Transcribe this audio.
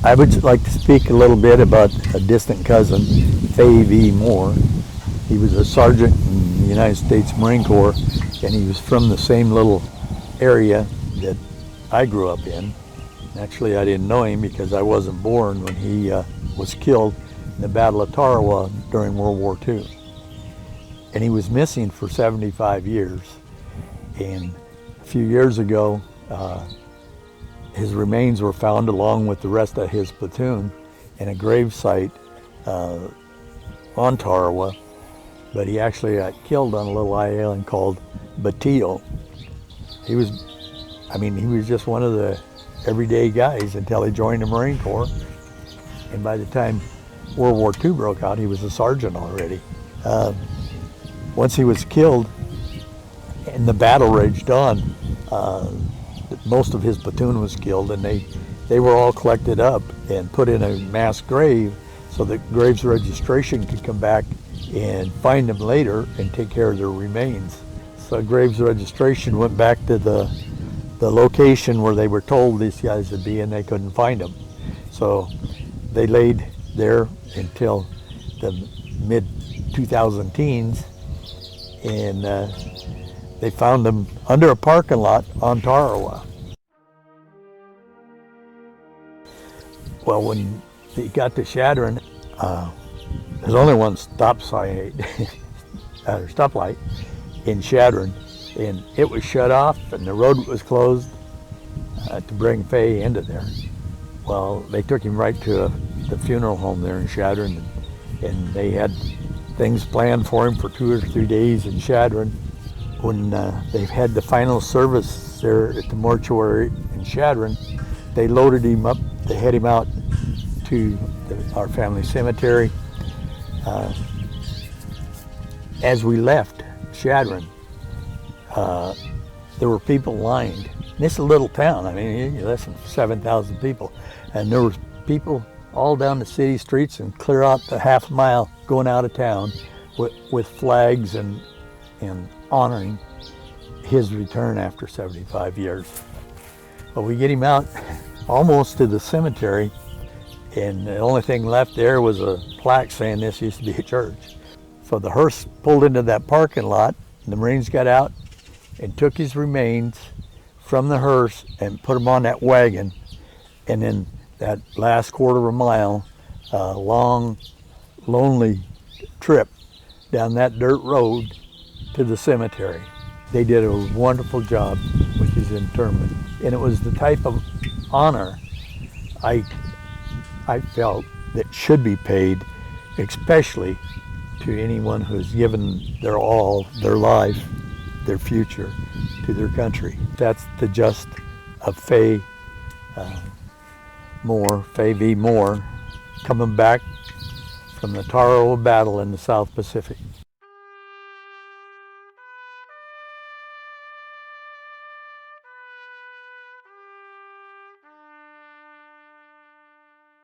I would like to speak a little bit about a distant cousin, Fae V Moore. He was a sergeant in the United States Marine Corps, and he was from the same little area that I grew up in. Actually, I didn't know him because I wasn't born when he was killed in the Battle of Tarawa during World War II. And he was missing for 75 years. And a few years ago, his remains were found along with the rest of his platoon in a grave site on Tarawa, but he actually got killed on a little island called Batillo. He was just one of the everyday guys until he joined the Marine Corps. And by the time World War II broke out, he was a sergeant already. Once he was killed and the battle raged on, most of his platoon was killed, and they were all collected up and put in a mass grave so that Graves Registration could come back and find them later and take care of their remains. So Graves Registration went back to the location where they were told these guys would be, and they couldn't find them. So they laid there until the mid-2010s, and they found them under a parking lot on Tarawa. Well, when they got to Chadron, there's only one stoplight in Chadron, and it was shut off and the road was closed to bring Fae into there. Well, they took him right to the funeral home there in Chadron, and they had things planned for him for 2 or 3 days in Chadron. When they had the final service there at the mortuary in Chadron, they loaded him up, they had him out to our family cemetery. As we left Chadron, there were people lined. This is a little town, less than 7,000 people. And there was people all down the city streets and clear out the half mile going out of town with flags and honoring his return after 75 years. But we get him out almost to the cemetery, and the only thing left there was a plaque saying this used to be a church. So the hearse pulled into that parking lot, and the Marines got out and took his remains from the hearse and put them on that wagon, and then that last quarter of a mile, long, lonely trip down that dirt road to the cemetery. They did a wonderful job with his interment, and it was the type of honor I felt that should be paid, especially to anyone who's given their all, their life, their future to their country. That's the just of Fae V Moore, coming back from the Tarawa battle in the South Pacific.